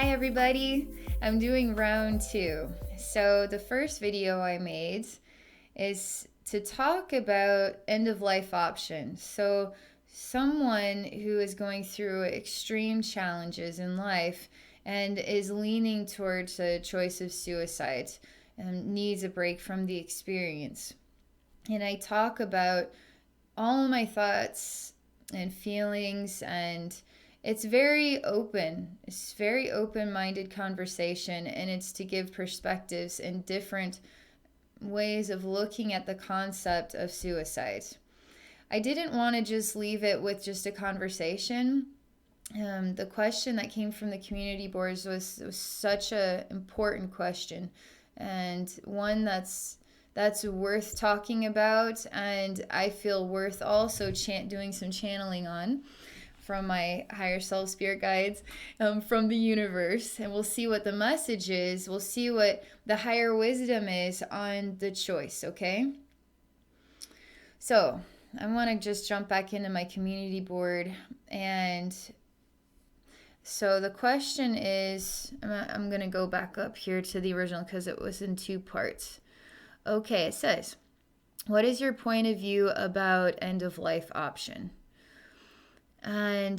Hi everybody, I'm doing round 2. So the first video I made is to talk about end of life options. So someone who is going through extreme challenges in life and is leaning towards a choice of suicide and needs a break from the experience. And I talk about all of my thoughts and feelings, and it's very open. It's very open-minded conversation, and it's to give perspectives and different ways of looking at the concept of suicide. I didn't want to just leave it with just a conversation. The question that came from the community boards was such an important question, and one that's worth talking about, and I feel worth also doing some channeling on from my higher self spirit guides, from the universe, and we'll see what the message is. We'll see what the higher wisdom is on the choice. Okay, so I want to just jump back into my community board. And so the question is, I'm going to go back up here to the original because it was in 2 parts. Okay, it says, what is your point of view about end of life option? And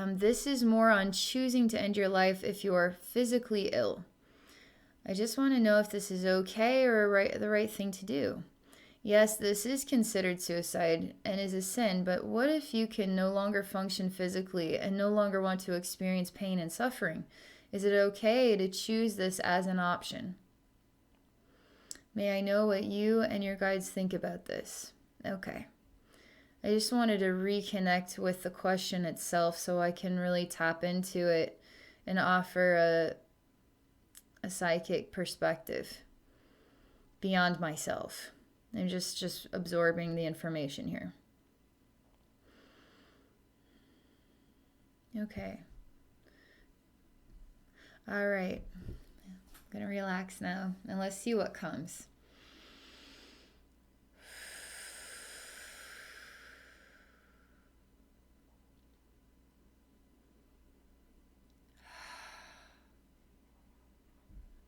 this is more on choosing to end your life if you're physically ill. I just want to know if this is okay or the right thing to do. Yes, this is considered suicide and is a sin, but what if you can no longer function physically and no longer want to experience pain and suffering? Is it okay to choose this as an option? May I know what you and your guides think about this? Okay. I just wanted to reconnect with the question itself so I can really tap into it and offer a psychic perspective beyond myself. I'm just absorbing the information here. Okay. All right. I'm going to relax now and let's see what comes.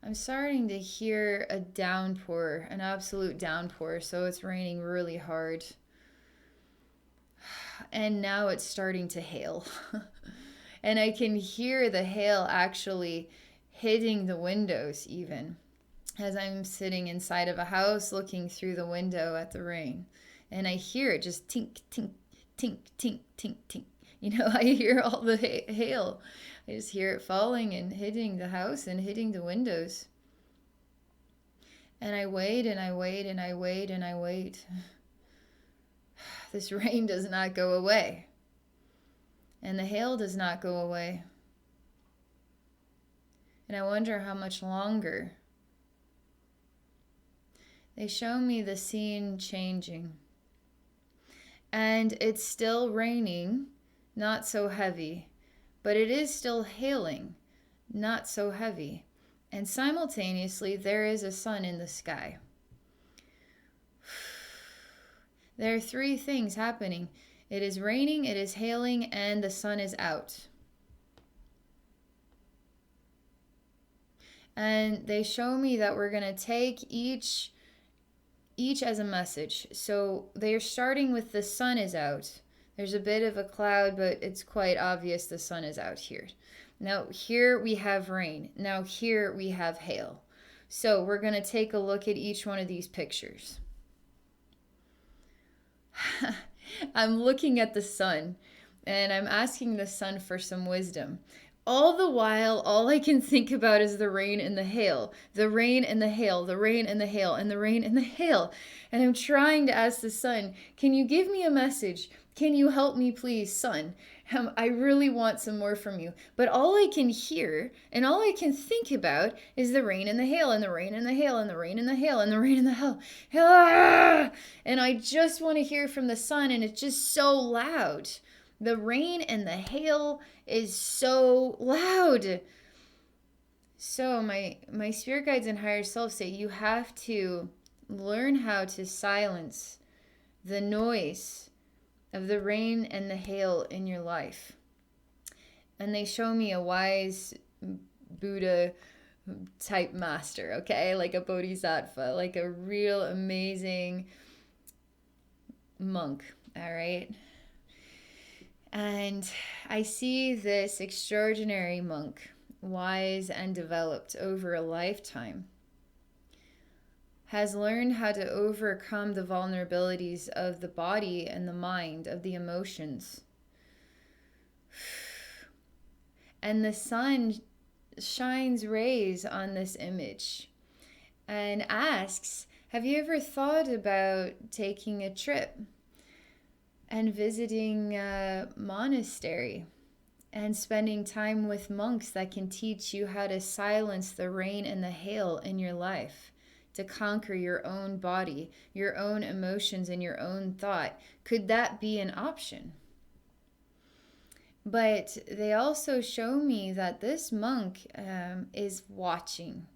I'm starting to hear a downpour, an absolute downpour, so it's raining really hard. And now it's starting to hail. And I can hear the hail actually hitting the windows even as I'm sitting inside of a house looking through the window at the rain. And I hear it just tink, tink, tink, tink, tink, tink. I hear all the hail. I just hear it falling and hitting the house and hitting the windows. And I wait and I wait and I wait and I wait. This rain does not go away. And the hail does not go away. And I wonder how much longer. They show me the scene changing. And it's still raining, not so heavy, but it is still hailing, not so heavy. And simultaneously, there is a sun in the sky. There are 3 things happening. It is raining, it is hailing, and the sun is out. And they show me that we're going to take each as a message. So they're starting with the sun is out. There's a bit of a cloud, but it's quite obvious the sun is out here. Now here we have rain. Now here we have hail. So we're going to take a look at each one of these pictures. I'm looking at the sun and I'm asking the sun for some wisdom. All the while, all I can think about is the rain and the hail, the rain and the hail, the rain and the hail, and the rain and the hail. And I'm trying to ask the sun, can you give me a message? Can you help me, please, sun? I really want some more from you. But all I can hear and all I can think about is the rain and the hail, and the rain and the hail, and the rain and the hail, and the rain and the hail. Ah! And I just want to hear from the sun, and it's just so loud. The rain and the hail is so loud. So my spirit guides and higher self say you have to learn how to silence the noise of the rain and the hail in your life. And they show me a wise Buddha type master, okay? Like a bodhisattva, like a real amazing monk, all right? And I see this extraordinary monk, wise and developed over a lifetime, has learned how to overcome the vulnerabilities of the body and the mind, of the emotions. And the sun shines rays on this image and asks, have you ever thought about taking a trip and visiting a monastery and spending time with monks that can teach you how to silence the rain and the hail in your life, to conquer your own body, your own emotions, and your own thought? Could that be an option? But they also show me that this monk is watching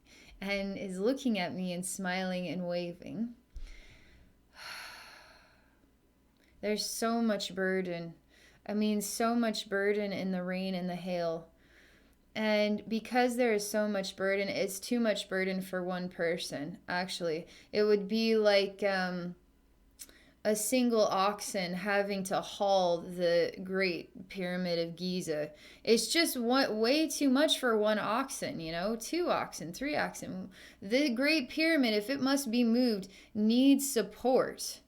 and is looking at me and smiling and waving. There's so much burden. I mean, so much burden in the rain and the hail. And because there is so much burden, it's too much burden for one person, actually. It would be like a single oxen having to haul the Great Pyramid of Giza. It's just way too much for one oxen, you know? 2 oxen, 3 oxen. The Great Pyramid, if it must be moved, needs support.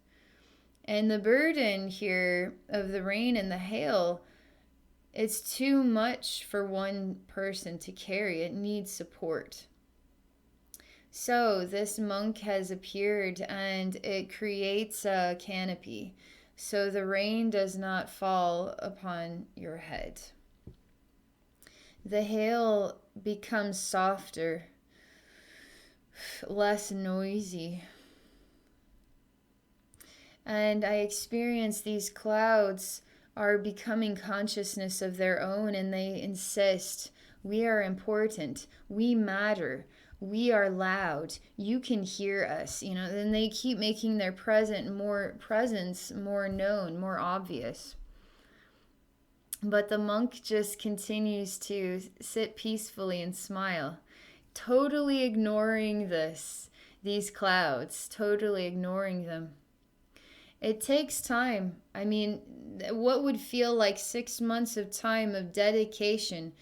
And the burden here of the rain and the hail, it's too much for one person to carry. It needs support. So this monk has appeared and it creates a canopy so the rain does not fall upon your head. The hail becomes softer, less noisy. And I experience these clouds are becoming consciousness of their own, and they insist, we are important, we matter, we are loud, you can hear us, you know. Then they keep making their presence more known, more obvious. But the monk just continues to sit peacefully and smile, totally ignoring these clouds, totally ignoring them. It takes time. I mean, what would feel like 6 months of time of dedication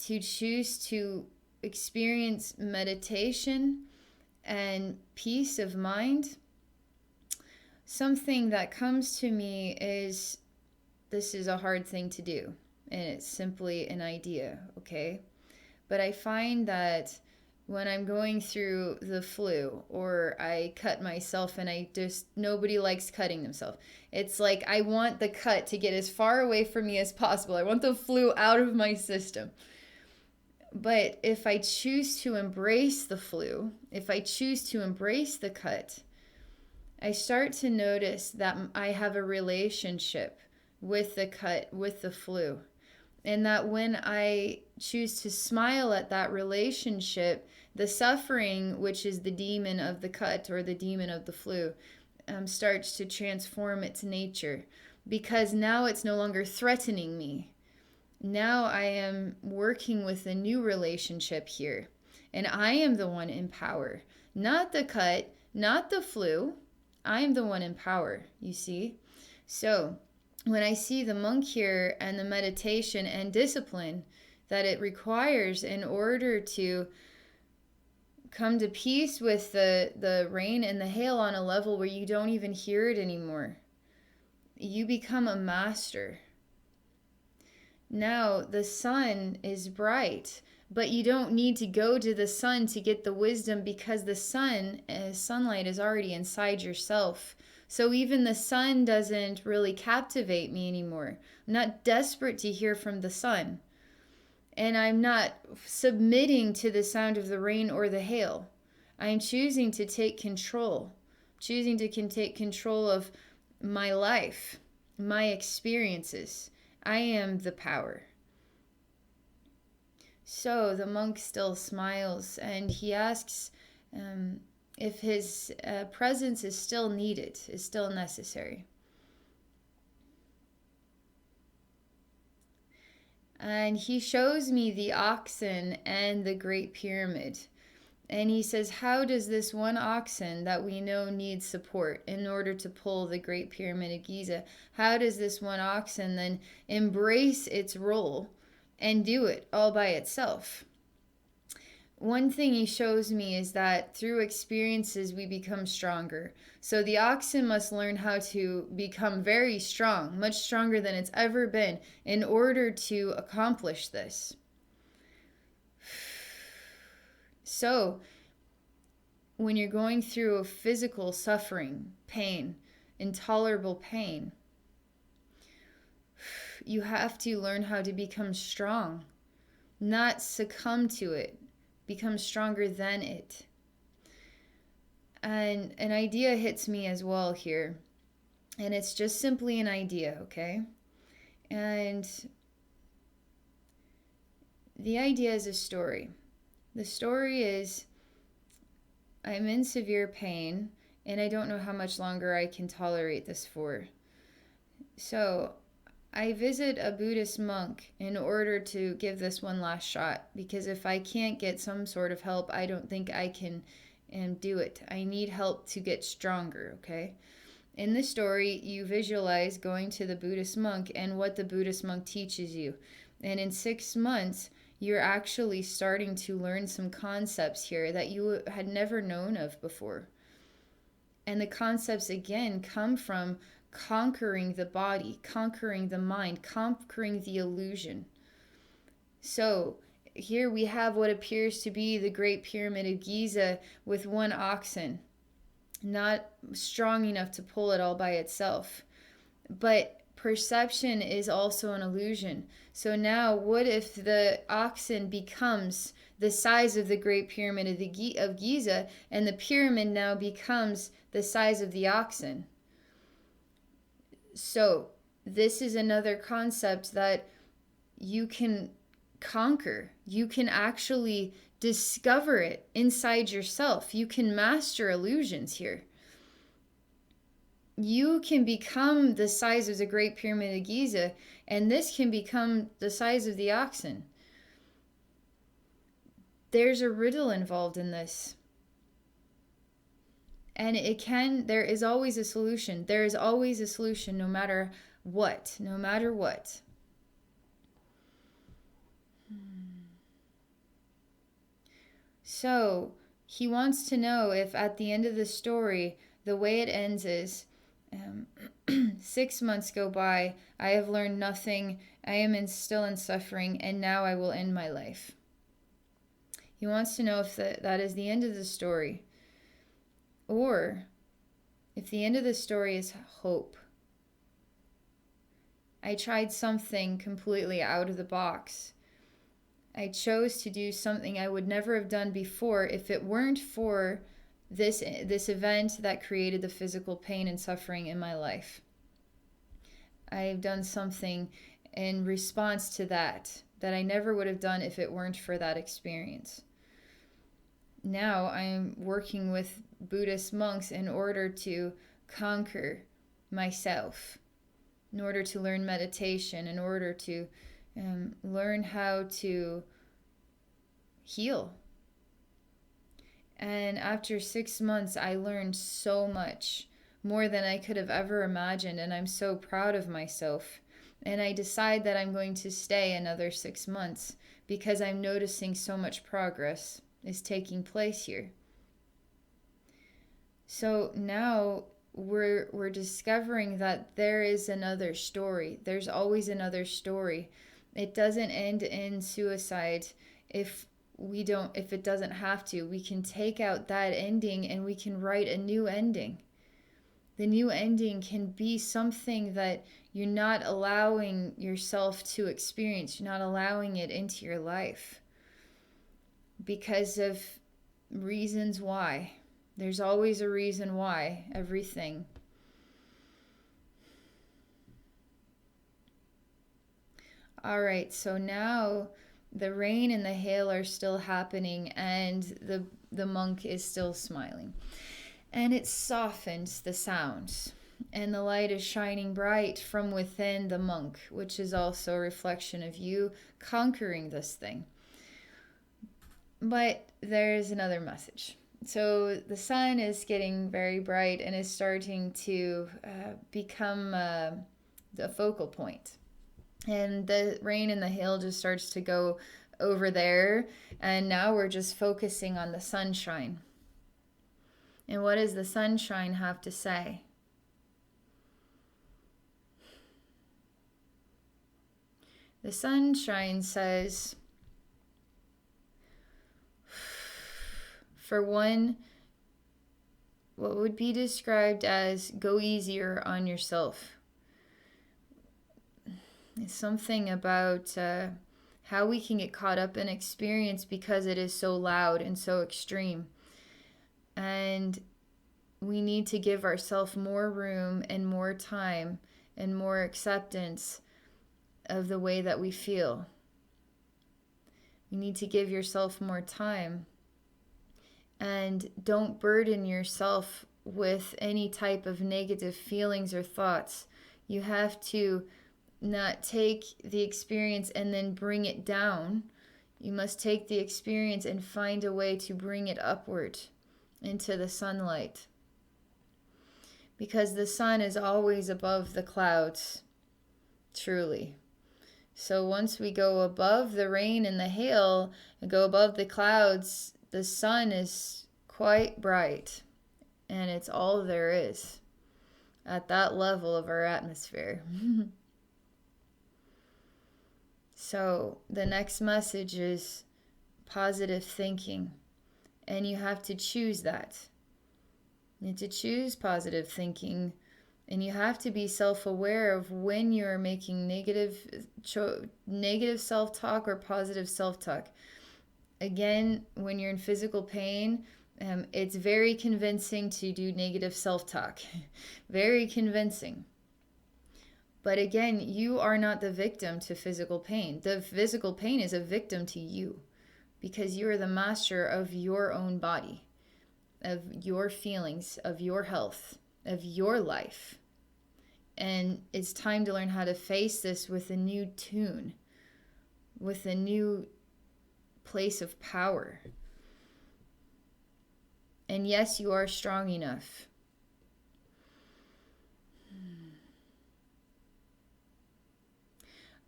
to choose to experience meditation and peace of mind? Something that comes to me is, this is a hard thing to do, and it's simply an idea, okay? But I find that when I'm going through the flu or I cut myself, and nobody likes cutting themselves. It's like I want the cut to get as far away from me as possible. I want the flu out of my system. But if I choose to embrace the flu, if I choose to embrace the cut, I start to notice that I have a relationship with the cut, with the flu. And that when I choose to smile at that relationship, the suffering, which is the demon of the cut or the demon of the flu, starts to transform its nature. Because now it's no longer threatening me. Now I am working with a new relationship here. And I am the one in power. Not the cut, not the flu. I am the one in power, you see? So when I see the monk here and the meditation and discipline that it requires in order to come to peace with the rain and the hail on a level where you don't even hear it anymore, you become a master. Now the sun is bright, but you don't need to go to the sun to get the wisdom, because the sunlight is already inside yourself. So even the sun doesn't really captivate me anymore. I'm not desperate to hear from the sun. And I'm not submitting to the sound of the rain or the hail. I'm choosing to take control. Choosing to take control of my life, my experiences. I am the power. So the monk still smiles and he asks if his presence is still needed, is still necessary. And he shows me the oxen and the Great Pyramid. And he says, how does this one oxen that we know needs support in order to pull the Great Pyramid of Giza, how does this one oxen then embrace its role and do it all by itself? One thing he shows me is that through experiences we become stronger. So the oxen must learn how to become very strong, much stronger than it's ever been, in order to accomplish this. So, when you're going through a physical suffering, pain, intolerable pain, you have to learn how to become strong, not succumb to it, become stronger than it. And an idea hits me as well here, and it's just simply an idea, okay? And the idea is a story. The story is, I'm in severe pain and I don't know how much longer I can tolerate this for. So I visit a Buddhist monk in order to give this one last shot, because if I can't get some sort of help, I don't think I can do it. I need help to get stronger, okay? In this story, you visualize going to the Buddhist monk and what the Buddhist monk teaches you. And in 6 months, you're actually starting to learn some concepts here that you had never known of before. And the concepts, again, come from conquering the body, conquering the mind, conquering the illusion. So here we have what appears to be the Great Pyramid of Giza with one oxen, not strong enough to pull it all by itself. But perception is also an illusion. So now what if the oxen becomes the size of the Great Pyramid of Giza, and the pyramid now becomes the size of the oxen? So this is another concept that you can conquer. You can actually discover it inside yourself. You can master illusions here. You can become the size of the Great Pyramid of Giza, and this can become the size of the oxen. There's a riddle involved in this. And there is always a solution. There is always a solution, no matter what. No matter what. So, he wants to know if at the end of the story, the way it ends is, 6 months go by, I have learned nothing, I am still in suffering, and now I will end my life. He wants to know if that is the end of the story, or if the end of the story is hope. I tried something completely out of the box. I chose to do something I would never have done before if it weren't for this event that created the physical pain and suffering in my life. I've done something in response to that I never would have done if it weren't for that experience. Now I'm working with Buddhist monks in order to conquer myself, in order to learn meditation, in order to learn how to heal. And after 6 months, I learned so much, more than I could have ever imagined, and I'm so proud of myself. And I decide that I'm going to stay another 6 months because I'm noticing so much progress is taking place here. So now we're discovering that there is another story. There's always another story. It doesn't end in suicide if it doesn't have to. We can take out that ending and we can write a new ending. The new ending can be something that you're not allowing yourself to experience. You're not allowing it into your life because of reasons why. There's always a reason why, everything. All right, so now the rain and the hail are still happening, and the monk is still smiling. And it softens the sounds. and the light is shining bright from within the monk, which is also a reflection of you conquering this thing. But there's another message. So the sun is getting very bright and is starting to become the focal point. And the rain and the hail just starts to go over there. And now we're just focusing on the sunshine. And what does the sunshine have to say? The sunshine says, for one, what would be described as go easier on yourself. It's something about how we can get caught up in experience because it is so loud and so extreme. And we need to give ourselves more room and more time and more acceptance of the way that we feel. You need to give yourself more time. And don't burden yourself with any type of negative feelings or thoughts. You have to not take the experience and then bring it down. You must take the experience and find a way to bring it upward into the sunlight. Because the sun is always above the clouds, truly. So once we go above the rain and the hail and go above the clouds, the sun is quite bright, and it's all there is at that level of our atmosphere. So the next message is positive thinking, and you have to choose that. You need to choose positive thinking, and you have to be self-aware of when you're making negative self-talk or positive self-talk. Again, when you're in physical pain, it's very convincing to do negative self-talk. Very convincing. But again, you are not the victim to physical pain. The physical pain is a victim to you because you are the master of your own body, of your feelings, of your health, of your life. And it's time to learn how to face this with a new tune, with a new place of power. And yes, you are strong enough.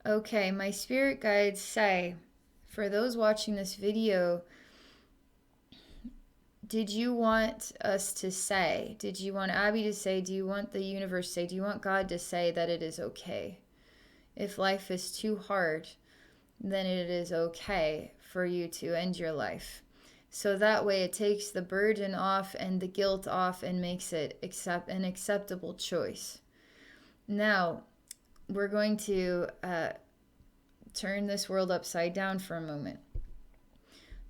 Okay, my spirit guides say, for those watching this video, did you want us to say, did you want Abbey to say, do you want the universe to say, do you want God to say that it is okay? If life is too hard, then it is okay for you to end your life. So that way it takes the burden off and the guilt off and makes it an acceptable choice. Now, we're going to turn this world upside down for a moment.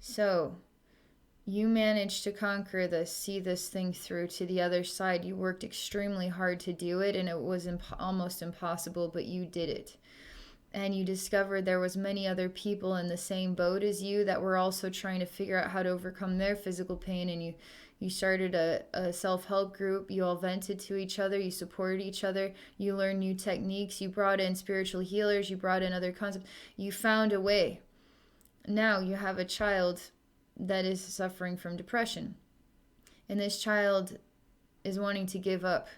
So, you managed to conquer this, see this thing through to the other side. You worked extremely hard to do it, and it was almost impossible, but you did it. And you discovered there was many other people in the same boat as you that were also trying to figure out how to overcome their physical pain, and you started a self-help group. You all vented to each other. You supported each other. You learned new techniques. You brought in spiritual healers. You brought in other concepts. You found a way. Now you have a child that is suffering from depression. And this child is wanting to give up.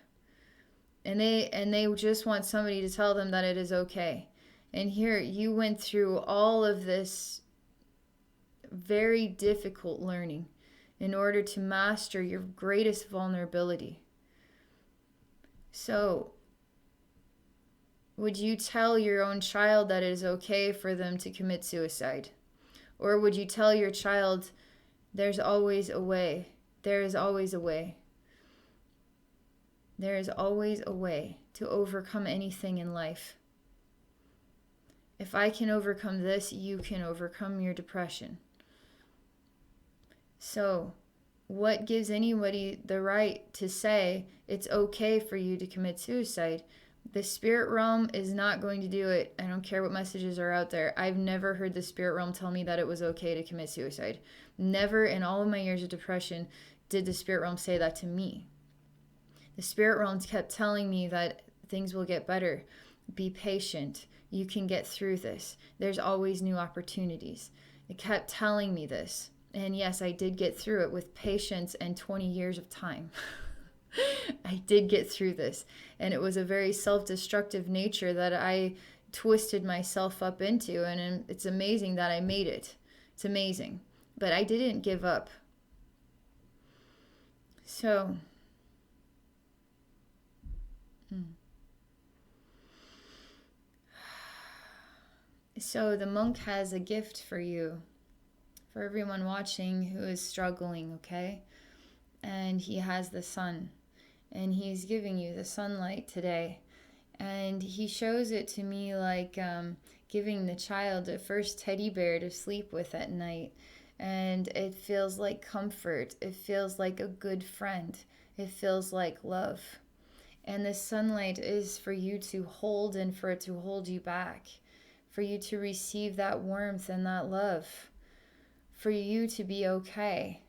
And they just want somebody to tell them that it is okay. And here you went through all of this very difficult learning in order to master your greatest vulnerability. So, would you tell your own child that it is okay for them to commit suicide? Or would you tell your child, there's always a way. There is always a way. There is always a way to overcome anything in life. If I can overcome this, you can overcome your depression. So, what gives anybody the right to say it's okay for you to commit suicide? The spirit realm is not going to do it. I don't care what messages are out there. I've never heard the spirit realm tell me that it was okay to commit suicide. Never in all of my years of depression did the spirit realm say that to me. The spirit realms kept telling me that things will get better. Be patient. You can get through this. There's always new opportunities. It kept telling me this. And yes, I did get through it with patience and 20 years of time. I did get through this. And it was a very self-destructive nature that I twisted myself up into. And it's amazing that I made it. It's amazing. But I didn't give up. So, the monk has a gift for you, for everyone watching who is struggling, okay? And he has the sun, and he's giving you the sunlight today. And he shows it to me like giving the child a first teddy bear to sleep with at night. And it feels like comfort. It feels like a good friend. It feels like love. And the sunlight is for you to hold and for it to hold you back. For you to receive that warmth and that love. For you to be okay.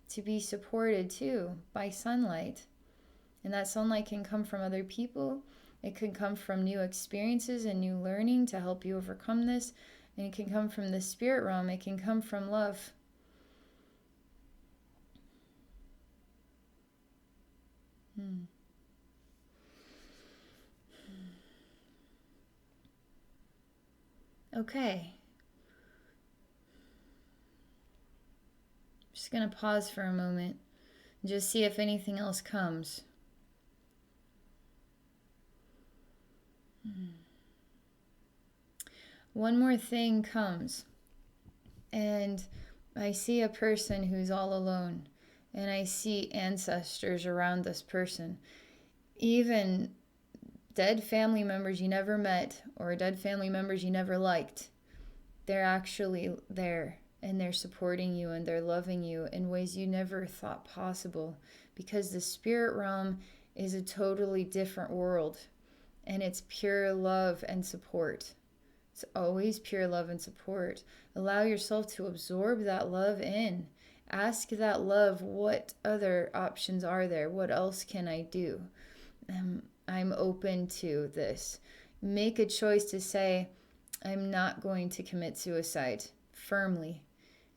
To be supported too by sunlight. And that sunlight can come from other people. It could come from new experiences and new learning to help you overcome this. And it can come from the spirit realm. It can come from love. Okay. Just going to pause for a moment and just see if anything else comes. One more thing comes, and I see a person who's all alone, and I see ancestors around this person. Even dead family members you never met or dead family members you never liked, they're actually there, and they're supporting you and they're loving you in ways you never thought possible, because the spirit realm is a totally different world, and it's pure love and support. It's always pure love and support. Allow yourself to absorb that love in. Ask that love, what other options are there? What else can I do? I'm open to this. Make a choice to say, I'm not going to commit suicide firmly.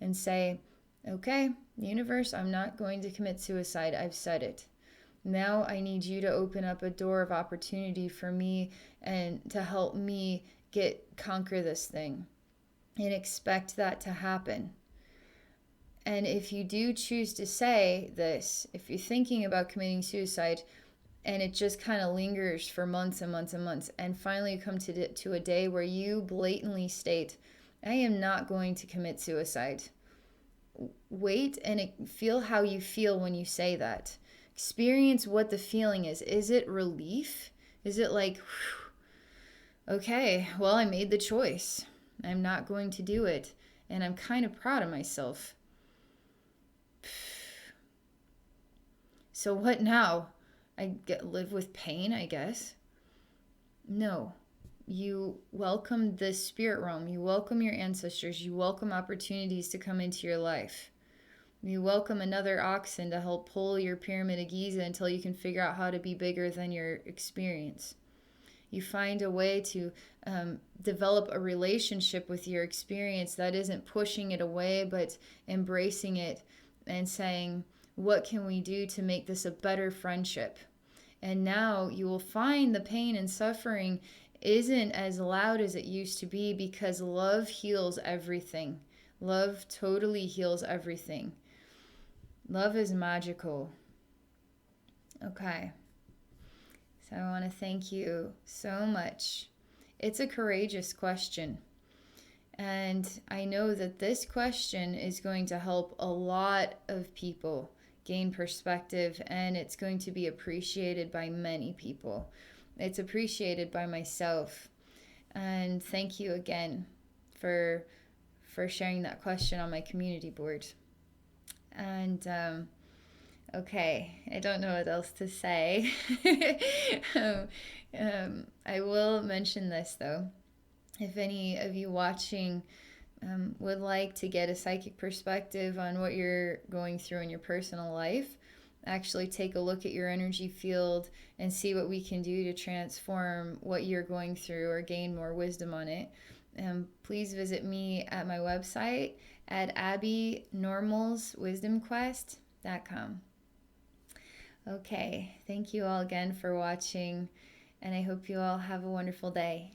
And say, okay, universe, I'm not going to commit suicide. I've said it. Now I need you to open up a door of opportunity for me and to help me conquer this thing, and expect that to happen. And if you do choose to say this, if you're thinking about committing suicide and it just kind of lingers for months and months and months, and finally you come to a day where you blatantly state, I am not going to commit suicide. Wait and feel how you feel when you say that. Experience what the feeling is. Is it relief? Is it like, whew, okay, well, I made the choice. I'm not going to do it. And I'm kind of proud of myself. So what now? Live with pain, I guess? No. You welcome the spirit realm. You welcome your ancestors. You welcome opportunities to come into your life. You welcome another oxen to help pull your pyramid of Giza until you can figure out how to be bigger than your experience. You find a way to develop a relationship with your experience that isn't pushing it away, but embracing it and saying, what can we do to make this a better friendship? And now you will find the pain and suffering isn't as loud as it used to be, because love heals everything. Love totally heals everything. Love is magical. Okay. So I want to thank you so much. It's a courageous question. And I know that this question is going to help a lot of people gain perspective, and it's going to be appreciated by many people. It's appreciated by myself. And thank you again for sharing that question on my community board. And okay, I don't know what else to say. I will mention this though. If any of you watching would like to get a psychic perspective on what you're going through in your personal life, actually take a look at your energy field and see what we can do to transform what you're going through or gain more wisdom on it, please visit me at my website at abbeynormalswisdomquest.com. Okay, thank you all again for watching, and I hope you all have a wonderful day.